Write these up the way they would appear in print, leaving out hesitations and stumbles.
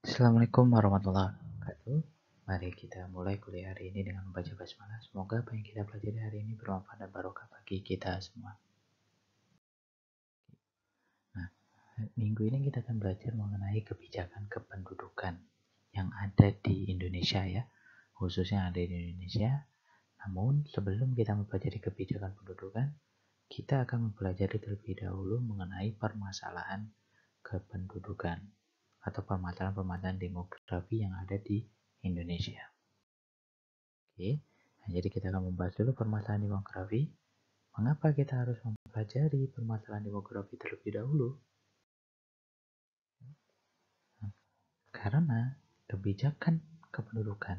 Assalamualaikum warahmatullahi wabarakatuh. Mari kita mulai kuliah hari ini dengan membaca basmalah. Semoga apa yang kita pelajari hari ini bermanfaat dan barokah bagi kita semua. Nah, minggu ini kita akan belajar mengenai kebijakan kependudukan yang ada di Indonesia ya, khususnya yang ada di Indonesia. Namun sebelum kita mempelajari kebijakan pendudukan, kita akan mempelajari terlebih dahulu mengenai permasalahan kependudukan atau permasalahan-permasalahan demografi yang ada di Indonesia. Oke, nah, jadi kita akan membahas dulu permasalahan demografi. Mengapa kita harus mempelajari permasalahan demografi terlebih dahulu? Nah, karena kebijakan kependudukan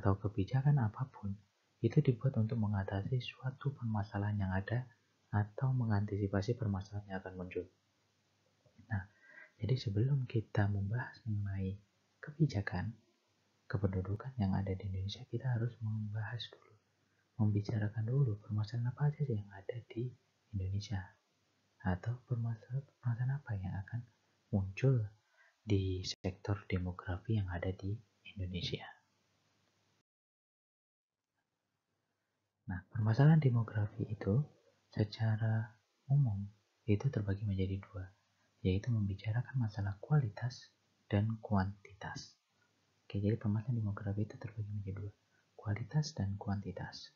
atau kebijakan apapun itu dibuat untuk mengatasi suatu permasalahan yang ada atau mengantisipasi permasalahan yang akan muncul. Nah, jadi sebelum kita membahas mengenai kebijakan kependudukan yang ada di Indonesia, kita harus membicarakan dulu permasalahan apa aja sih yang ada di Indonesia atau permasalahan apa yang akan muncul di sektor demografi yang ada di Indonesia. Nah, permasalahan demografi itu secara umum itu terbagi menjadi dua, yaitu membicarakan masalah kualitas dan kuantitas. Oke, jadi permasalahan demografi itu terbagi menjadi dua, kualitas dan kuantitas.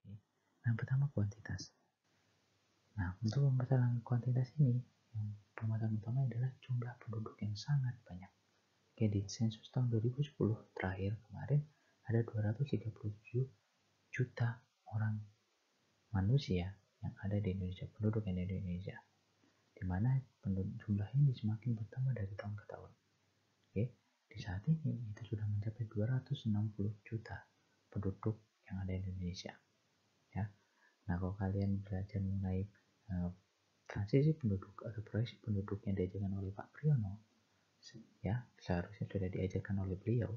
Oke. Nah, pertama kuantitas. Nah, untuk permasalahan kuantitas ini, yang permasalahan utama adalah jumlah penduduk yang sangat banyak. Oke, di sensus tahun 2010 terakhir kemarin ada 237 juta orang manusia yang ada di Indonesia, penduduk yang ada di Indonesia, di mana jumlah ini semakin bertambah dari tahun ke tahun. Oke, di saat ini itu sudah mencapai 260 juta penduduk yang ada di Indonesia. Ya, nah kalau kalian belajar mengenai transisi penduduk atau proyeksi penduduk yang diajarkan oleh Pak Priyono, ya seharusnya sudah diajarkan oleh beliau,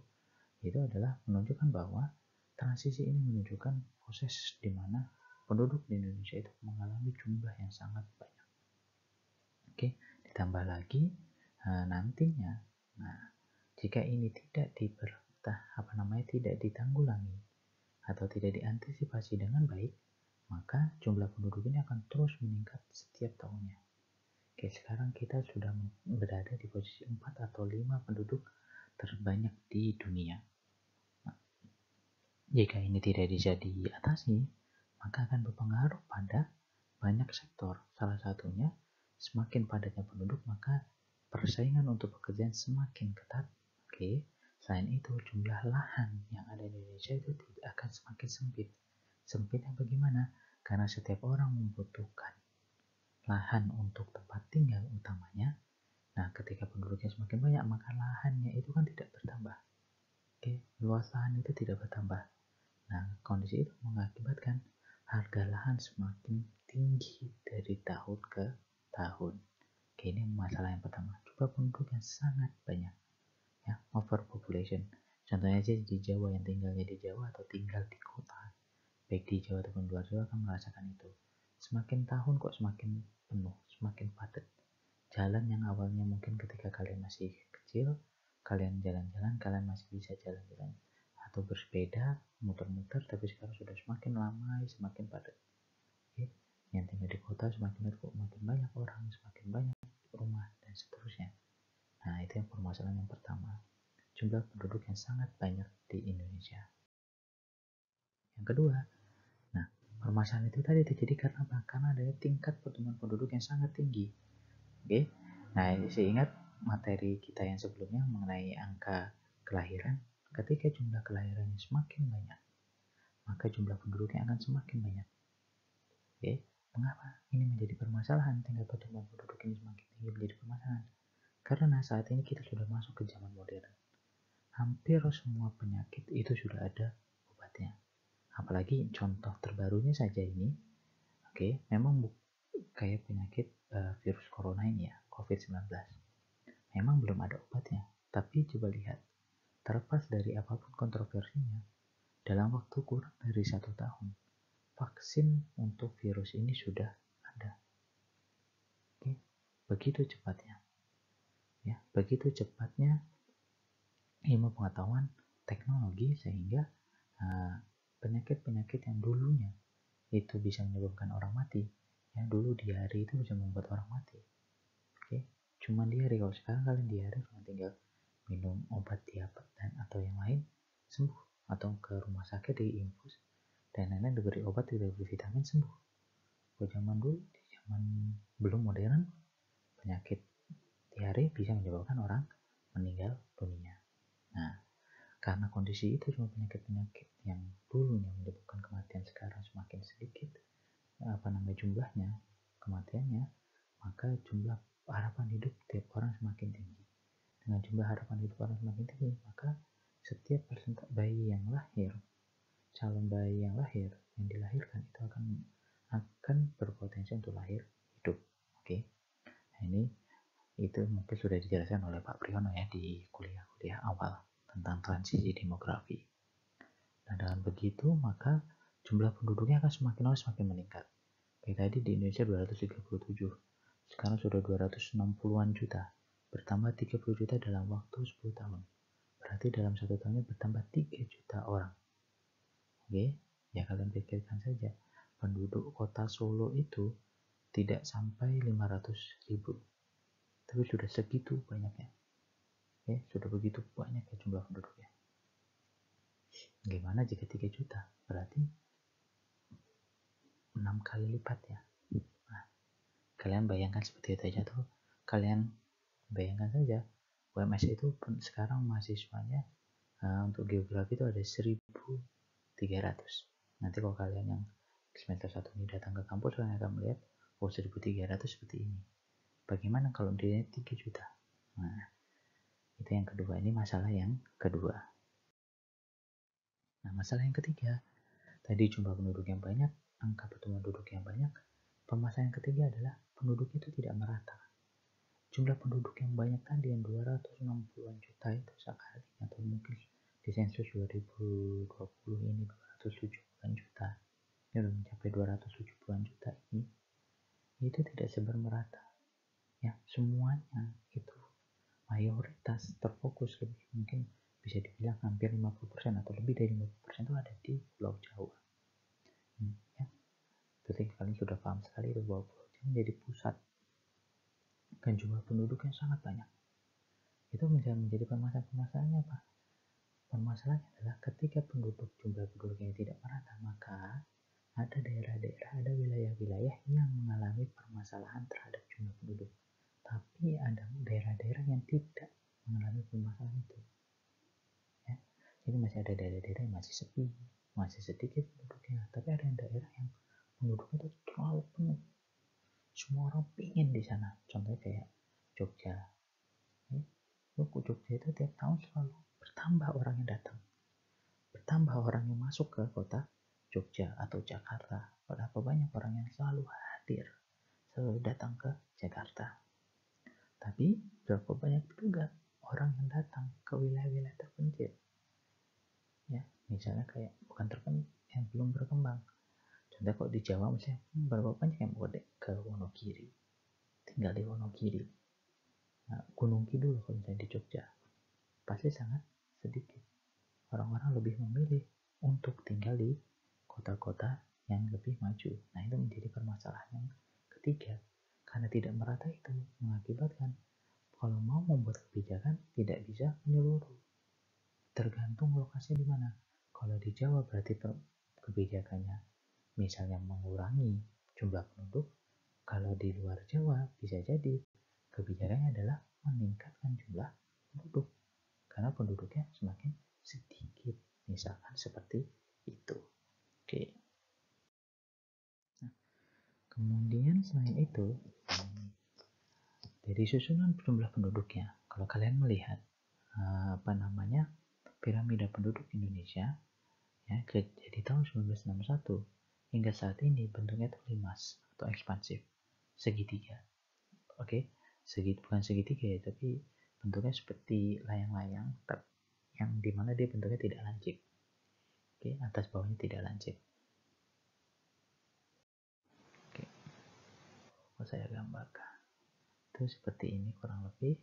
itu adalah menunjukkan bahwa transisi ini menunjukkan proses di mana penduduk di Indonesia itu mengalami jumlah yang sangat banyak. Oke, ditambah lagi nantinya, nah jika ini tidak tidak ditanggulangi atau tidak diantisipasi dengan baik, maka jumlah penduduk ini akan terus meningkat setiap tahunnya. Oke, sekarang kita sudah berada di posisi 4 atau 5 penduduk terbanyak di dunia. Nah, jika ini tidak bisa diatasi, maka akan berpengaruh pada banyak sektor. Salah satunya, semakin padatnya penduduk, maka persaingan untuk pekerjaan semakin ketat. Oke, selain itu, jumlah lahan yang ada di Indonesia itu akan semakin sempit. Sempitnya bagaimana? Karena setiap orang membutuhkan lahan untuk tempat tinggal utamanya. Nah, ketika penduduknya semakin banyak, maka lahannya itu kan tidak bertambah. Oke, luas lahan itu tidak bertambah. Nah, kondisi itu mengakibatkan harga lahan semakin tinggi dari tahun ke tahun. Oke, ini masalah yang pertama. Jumlah penduduk yang sangat banyak. Ya, overpopulation. Contohnya aja di Jawa, yang tinggalnya di Jawa atau tinggal di kota, baik di Jawa ataupun luar Jawa akan merasakan itu. Semakin tahun kok semakin penuh, semakin padat. Jalan yang awalnya mungkin ketika kalian masih kecil, kalian jalan-jalan, kalian masih bisa jalan-jalan atau bersepeda, muter-muter, tapi sekarang sudah semakin lama, semakin padat. Oke? Yang tinggal di kota semakin banyak orang, semakin banyak rumah, dan seterusnya. Nah, itu yang permasalahan yang pertama. Jumlah penduduk yang sangat banyak di Indonesia. Yang kedua, nah, permasalahan itu tadi terjadi karena apa? Karena adanya tingkat pertumbuhan penduduk yang sangat tinggi. Oke, nah saya ingat materi kita yang sebelumnya mengenai angka kelahiran. Ketika jumlah kelahiran semakin banyak, maka jumlah penduduknya akan semakin banyak. Oke, mengapa ini menjadi permasalahan? Tingkat pertumbuhan penduduk ini semakin tinggi menjadi permasalahan. Karena saat ini kita sudah masuk ke zaman modern. Hampir semua penyakit itu sudah ada obatnya. Apalagi contoh terbarunya saja ini, oke, memang kayak penyakit virus corona ini ya, COVID-19. Memang belum ada obatnya, tapi coba lihat, terlepas dari apapun kontroversinya, dalam waktu kurang dari 1 tahun, vaksin untuk virus ini sudah ada. Oke, begitu cepatnya. Ya, begitu cepatnya ilmu pengetahuan teknologi sehingga penyakit-penyakit yang dulunya itu bisa menyebabkan orang mati, ya dulu diare itu bisa membuat orang mati. Oke, cuman diare. Kalau sekarang kalian diare cuma tinggal minum obat diapet dan atau yang lain sembuh, atau ke rumah sakit diinfus dan lain-lain, diberi obat, diberi vitamin, sembuh. Kalau zaman dulu, di zaman belum modern, penyakit diare bisa menyebabkan orang meninggal dunia. Nah, karena kondisi itu cuma penyakit-penyakit yang dulunya menyebabkan kematian sekarang semakin sedikit jumlahnya, kematiannya, maka jumlah harapan hidup tiap orang semakin tinggi. Dengan jumlah harapan hidup orang semakin tinggi, maka setiap bayi yang lahir, calon bayi yang lahir, yang dilahirkan itu akan berpotensi untuk lahir hidup. Oke. Nah, itu mungkin sudah dijelaskan oleh Pak Priyono ya di kuliah awal tentang transisi demografi. Nah, dengan begitu maka jumlah penduduknya akan semakin lama semakin meningkat. Kayak tadi di Indonesia 237, sekarang sudah 260-an juta, bertambah 30 juta dalam waktu 10 tahun. Berarti dalam 1 tahunnya bertambah 3 juta orang. Oke, ya kalian pikirkan saja, penduduk kota Solo itu tidak sampai 500.000, tapi sudah segitu banyaknya. Ya, sudah begitu banyak ya jumlah penduduknya. Gimana jika 3 juta? Berarti 6 kali lipat ya. Nah, kalian bayangkan seperti itu aja tuh. Kalian bayangkan saja, UMS itu sekarang mahasiswanya untuk geografi itu ada 1.300. Nanti kalau kalian yang semester 1 ini datang ke kampus, kalian akan melihat 1.300 seperti ini. Bagaimana kalau dia 3 juta? Nah, itu yang kedua. Ini masalah yang kedua. Nah, masalah yang ketiga, tadi jumlah penduduk yang banyak, angka pertumbuhan penduduk yang banyak. Permasalahan yang ketiga adalah penduduk itu tidak merata. Jumlah penduduk yang banyak tadi yang 260-an juta itu sekali, atau mungkin di sensus 2020 ini 270-an juta, ini sudah mencapai 270-an juta ini, itu tidak sebar merata. Ya, semuanya itu mayoritas terfokus, lebih mungkin bisa dibilang hampir 50% atau lebih dari 50% itu ada di Pulau Jawa. Ya, berarti kalian sudah paham sekali bahwa Pulau Jawa menjadi pusat dan jumlah penduduknya sangat banyak. Itu menjadi permasalahannya apa? Permasalahannya adalah ketika jumlah penduduknya tidak merata, maka ada daerah-daerah, ada wilayah-wilayah yang mengalami permasalahan terhadap jumlah penduduk. Tapi ada daerah-daerah yang tidak mengalami permasalahan itu. Ya. Jadi masih ada daerah-daerah yang masih sepi, masih sedikit penduduknya. Tapi ada daerah yang penduduknya itu terlalu penuh. Semua orang pingin di sana. Contohnya kayak Jogja. Jogja itu tiap tahun selalu bertambah orang yang datang. Bertambah orang yang masuk ke kota Jogja atau Jakarta. Berapa banyak orang yang selalu hadir, selalu datang ke Jakarta. Tapi berapa banyak juga orang yang datang ke wilayah-wilayah terpencil. Ya, misalnya kayak bukan terpencil, yang belum berkembang. Contoh kalau di Jawa misalnya, berapa banyak yang mau ke Wonogiri, tinggal di Wonogiri. Nah, Gunung Kidul kalau misalnya di Jogja, pasti sangat sedikit. Orang-orang lebih memilih untuk tinggal di kota-kota yang lebih maju. Nah, itu menjadi permasalahan yang ketiga. Karena tidak merata itu mengakibatkan kalau mau membuat kebijakan tidak bisa menyeluruh. Tergantung lokasinya di mana. Kalau di Jawa berarti kebijakannya misalnya mengurangi jumlah penduduk. Kalau di luar Jawa bisa jadi kebijakannya adalah meningkatkan jumlah penduduk karena penduduknya semakin sedikit, misalkan seperti itu. Oke. Nah, kemudian selain itu, dari susunan jumlah penduduknya, kalau kalian melihat piramida penduduk Indonesia, ya, jadi tahun 1961 hingga saat ini bentuknya itu limas atau ekspansif, segitiga. Oke, bukan segitiga ya, tapi bentuknya seperti layang-layang, yang dimana dia bentuknya tidak lancip. Oke, atas bawahnya tidak lancip. Oke, saya gambarkan itu seperti ini kurang lebih.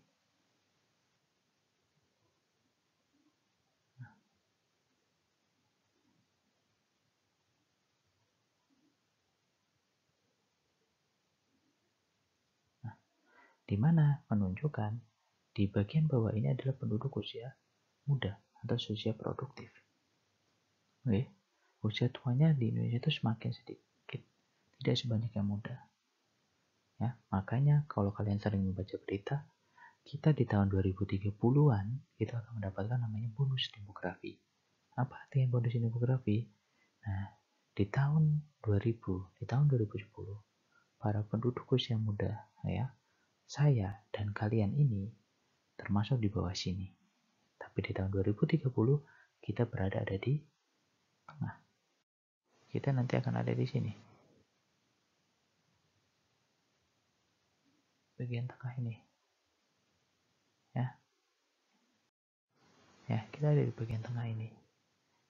di mana menunjukkan di bagian bawah ini adalah penduduk usia muda atau usia produktif. Oke, usia tuanya di Indonesia itu semakin sedikit, tidak sebanyak yang muda. Ya, makanya kalau kalian sering membaca berita, kita di tahun 2030-an itu akan mendapatkan namanya bonus demografi. Apa artinya bonus demografi? Nah, di tahun 2010, para penduduk usia muda, ya, saya dan kalian ini termasuk di bawah sini. Tapi di tahun 2030 kita ada di tengah. Kita nanti akan ada di sini. Bagian tengah ini. Ya, kita ada di bagian tengah ini.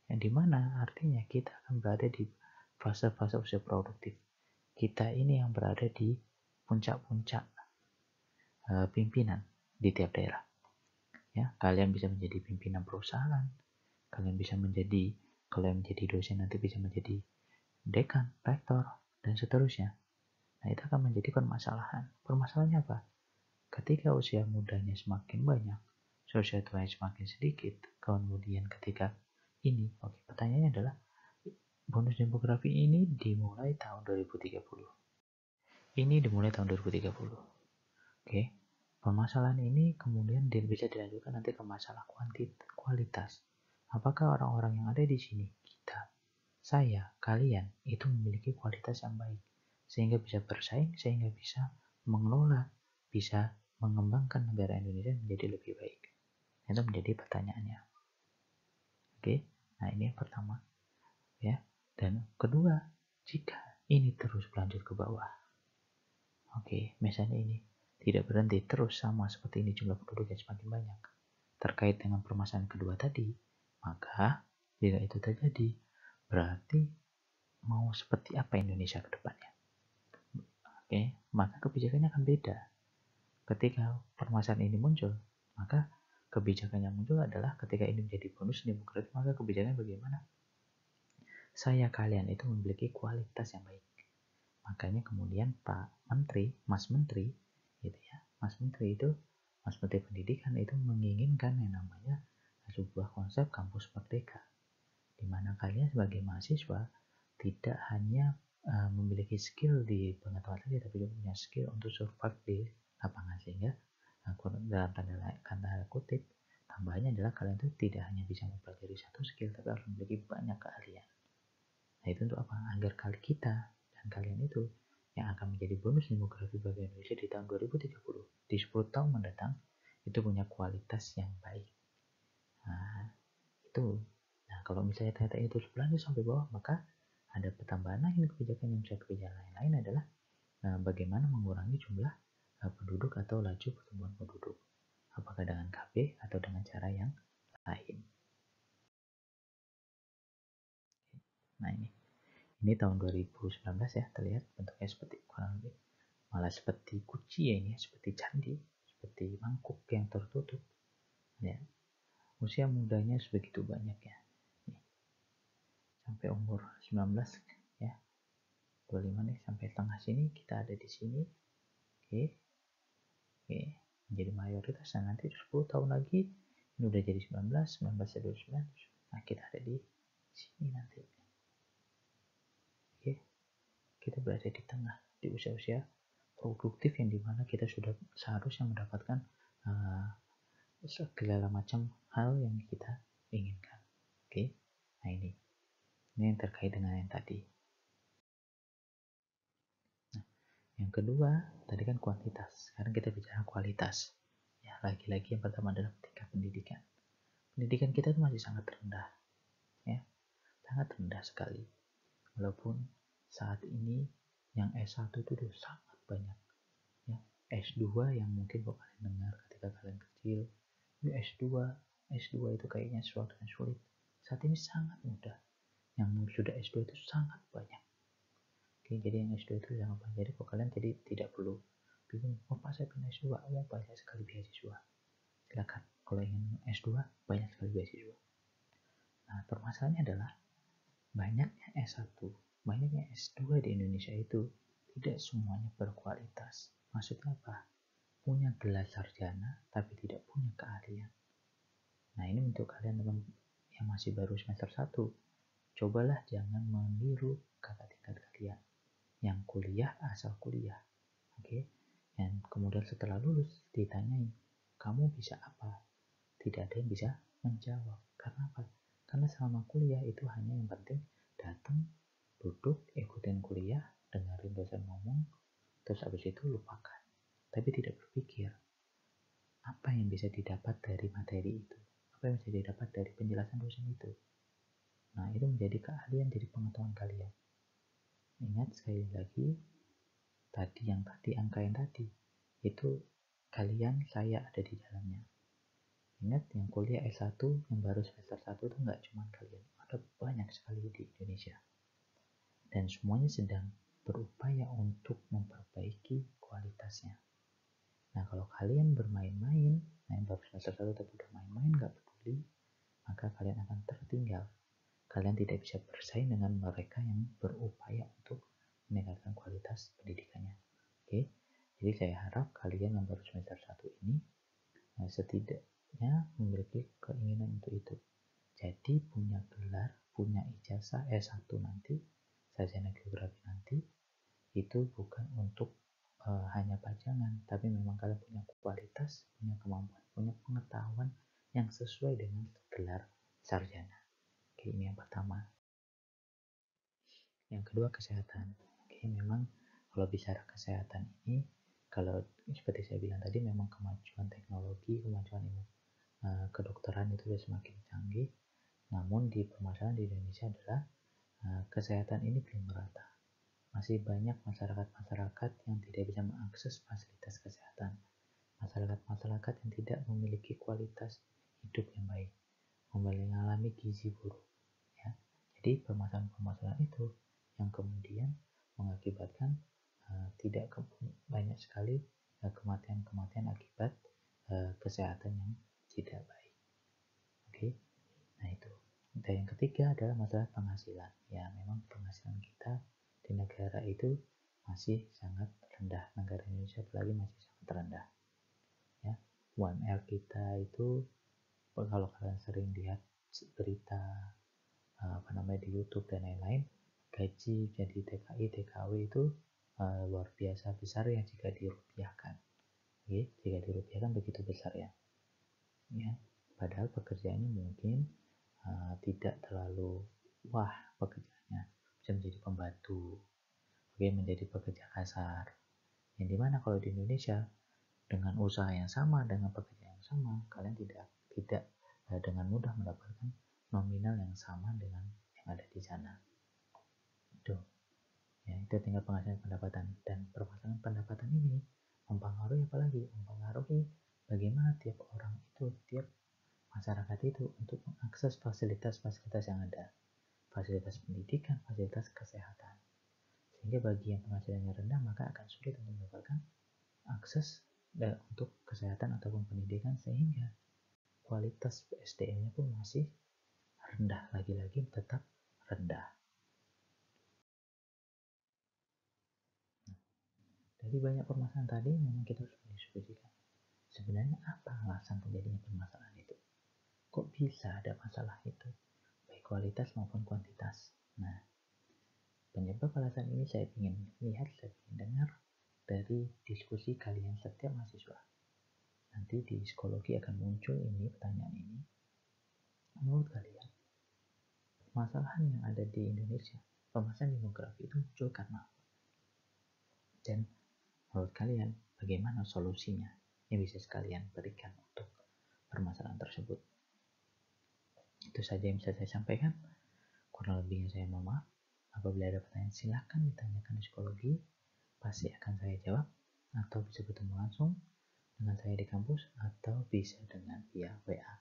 Yang dimana artinya kita akan berada di fase-fase usia produktif. Kita ini yang berada di puncak-puncak pimpinan di tiap daerah. Ya, kalian bisa menjadi pimpinan perusahaan, kalian bisa menjadi, kalau yang menjadi dosen nanti bisa menjadi dekan, rektor, dan seterusnya. Nah, itu akan menjadi permasalahan. Permasalahannya apa? Ketika usia mudanya semakin banyak, usia tuanya semakin sedikit, kemudian ketika ini, oke, pertanyaannya adalah bonus demografi ini dimulai tahun 2030. Ini dimulai tahun 2030. Oke. Permasalahan ini kemudian bisa dilanjutkan nanti ke masalah kualitas. Apakah orang-orang yang ada di sini, kita, saya, kalian, itu memiliki kualitas yang baik, sehingga bisa bersaing, sehingga bisa mengelola, bisa mengembangkan negara Indonesia menjadi lebih baik. Itu menjadi pertanyaannya. Oke, nah ini yang pertama. Ya, dan kedua, jika ini terus berlanjut ke bawah, oke, misalnya ini tidak berhenti terus sama seperti ini jumlah penduduk yang semakin banyak terkait dengan permasalahan kedua tadi, maka jika itu terjadi, berarti mau seperti apa Indonesia ke depannya? Oke, maka kebijakannya akan beda. Ketika permasalahan ini muncul, maka kebijakan yang muncul adalah ketika ini menjadi bonus demografi, maka kebijakannya bagaimana? Saya kalian itu memiliki kualitas yang baik. Makanya kemudian Pak Menteri, Mas Menteri, gitu ya, Mas Menteri Pendidikan itu menginginkan yang namanya sebuah konsep kampus merdeka, di mana kalian sebagai mahasiswa tidak hanya memiliki skill di pengetahuan saja, tapi juga punya skill untuk survive di lapangan, sehingga dalam tanda kutip tambahannya adalah kalian itu tidak hanya bisa mempelajari satu skill, tapi harus memiliki banyak keahlian. Nah, itu untuk apa? Agar kita dan kalian itu yang akan menjadi bonus demografi bagi Indonesia di tahun 2030, di 10 tahun mendatang, itu punya kualitas yang baik. Nah, itu. Nah, kalau misalnya ternyata itu berlanjut sampai bawah, maka ada pertambahan lain kebijakan yang bisa kebijakan lain adalah bagaimana mengurangi jumlah penduduk atau laju pertumbuhan penduduk. Apakah dengan KB atau dengan cara yang lain. Nah, ini tahun 2019 ya, terlihat bentuknya seperti kurang lebih malah seperti guci ya, ini seperti candi, seperti mangkuk yang tertutup ya. Usia mudanya sebegitu banyak ya, nih, sampai umur 19 ya, 25 nih, sampai tengah sini kita ada di sini. Oke, menjadi mayoritas. Dan nanti 10 tahun lagi ini udah jadi 19 jadi 29. Nah, kita ada di sini nanti. Oke, kita berada di tengah, di usia-usia produktif yang dimana kita sudah seharusnya mendapatkan segala macam hal yang kita inginkan. Oke, nah ini yang terkait dengan yang tadi. Nah, yang kedua tadi kan kuantitas, sekarang kita bicara kualitas. Ya, lagi-lagi yang pertama adalah tingkat pendidikan. Pendidikan kita itu masih sangat rendah, ya, sangat rendah sekali. Walaupun saat ini yang S1 itu udah sangat banyak, ya. S2 yang mungkin kalian dengar ketika kalian kecil, S2 itu kayaknya sesuatu yang sulit. Saat ini sangat mudah. Yang sudah S2 itu sangat banyak. Oke, jadi yang S2 itu sangat banyak. Jadi kalau kalian jadi tidak perlu bingung, oh Pak saya pengen S2, oh banyak sekali beasiswa. Silakan, kalau ingin S2 banyak sekali beasiswa. Nah, permasalahannya adalah banyaknya S1, banyaknya S2 di Indonesia itu tidak semuanya berkualitas. Maksudnya apa? punya gelar sarjana tapi tidak punya keahlian. Nah, ini untuk kalian teman yang masih baru semester 1. Cobalah jangan meniru kakak tingkat kalian yang kuliah asal kuliah. Oke. Dan kemudian setelah lulus ditanyai, kamu bisa apa? Tidak ada yang bisa menjawab. Karena apa? Karena selama kuliah itu hanya yang penting datang, duduk, ikutin kuliah, dengerin dosen ngomong, terus habis itu lupakan. Tapi tidak berpikir apa yang bisa didapat dari materi itu, apa yang bisa didapat dari penjelasan dosen itu. Nah, itu menjadi keahlian, jadi pengetahuan kalian. Ingat sekali lagi, angka yang tadi, itu kalian, saya ada di dalamnya. Ingat, yang kuliah S1, yang baru semester 1 itu nggak cuma kalian, ada banyak sekali di Indonesia. Dan semuanya sedang berupaya untuk memperbaiki kualitasnya. Nah, kalau kalian bermain-main, yang baru semester 1 tapi bermain-main, nggak peduli, maka kalian akan tertinggal. Kalian tidak bisa bersaing dengan mereka yang berupaya untuk meningkatkan kualitas pendidikannya. Oke, jadi saya harap kalian yang baru semester 1 ini setidaknya memiliki keinginan untuk itu. Jadi punya gelar, punya ijazah S1 nanti, sarjana geografi nanti, itu bukan untuk hanya pajangan, tapi memang kalian punya kualitas, punya kemampuan, punya pengetahuan yang sesuai dengan gelar sarjana. Oke, ini yang pertama. Yang kedua, kesehatan. Oke, memang kalau bicara kesehatan ini, kalau seperti saya bilang tadi, memang kemajuan teknologi, kemajuan ilmu kedokteran itu sudah semakin canggih. Namun di permasalahan di Indonesia adalah kesehatan ini belum merata. Masih banyak masyarakat-masyarakat yang tidak bisa mengakses fasilitas kesehatan. Masyarakat-masyarakat yang tidak memiliki kualitas hidup yang baik, mengalami gizi buruk. Ya. Jadi permasalahan-permasalahan itu yang kemudian mengakibatkan tidak banyak sekali kematian-kematian akibat kesehatan yang tidak baik. Oke, nah itu. Dan yang ketiga adalah masalah penghasilan. Ya, memang penghasilan kita di negara itu masih sangat rendah. Negara Indonesia apalagi masih sangat rendah. Ya, UMR kita itu, kalau kalian sering lihat berita di YouTube dan lain-lain, gaji jadi TKI, TKW itu luar biasa besar ya jika dirupiahkan. Oke, jika dirupiahkan begitu besar ya. Ya, padahal pekerjaannya mungkin tidak terlalu wah pekerjaannya, bisa menjadi pembantu, oke, menjadi pekerja kasar. Yang dimana kalau di Indonesia dengan usaha yang sama, dengan pekerjaan yang sama, kalian tidak dengan mudah mendapatkan nominal yang sama dengan yang ada di sana. Itu ya, itu tinggal penghasilan pendapatan. Dan permasalahan pendapatan ini mempengaruhi bagaimana tiap orang itu, tiap masyarakat itu untuk mengakses fasilitas-fasilitas yang ada, fasilitas pendidikan, fasilitas kesehatan. Sehingga bagi yang penghasilannya rendah maka akan sulit untuk mendapatkan akses untuk kesehatan ataupun pendidikan, sehingga kualitas SDM-nya pun masih rendah, lagi-lagi tetap rendah. Dari banyak permasalahan tadi memang kita harus mendiskusikan sebenarnya apa alasan terjadinya permasalahan itu. Kok bisa ada masalah itu, baik kualitas maupun kuantitas. Nah, penyebab alasan ini saya ingin lihat, saya ingin dengar dari diskusi kalian setiap mahasiswa. Nanti di psikologi akan muncul ini pertanyaan ini. Menurut kalian, permasalahan yang ada di Indonesia, permasalahan demografi itu muncul karena apa? Dan menurut kalian, bagaimana solusinya yang bisa sekalian berikan untuk permasalahan tersebut? Itu saja yang bisa saya sampaikan. Kurang lebihnya saya mohon maaf. Apabila ada pertanyaan, silakan ditanyakan di psikologi. Pasti akan saya jawab, atau bisa bertemu langsung dengan saya di kampus, atau bisa dengan via WA.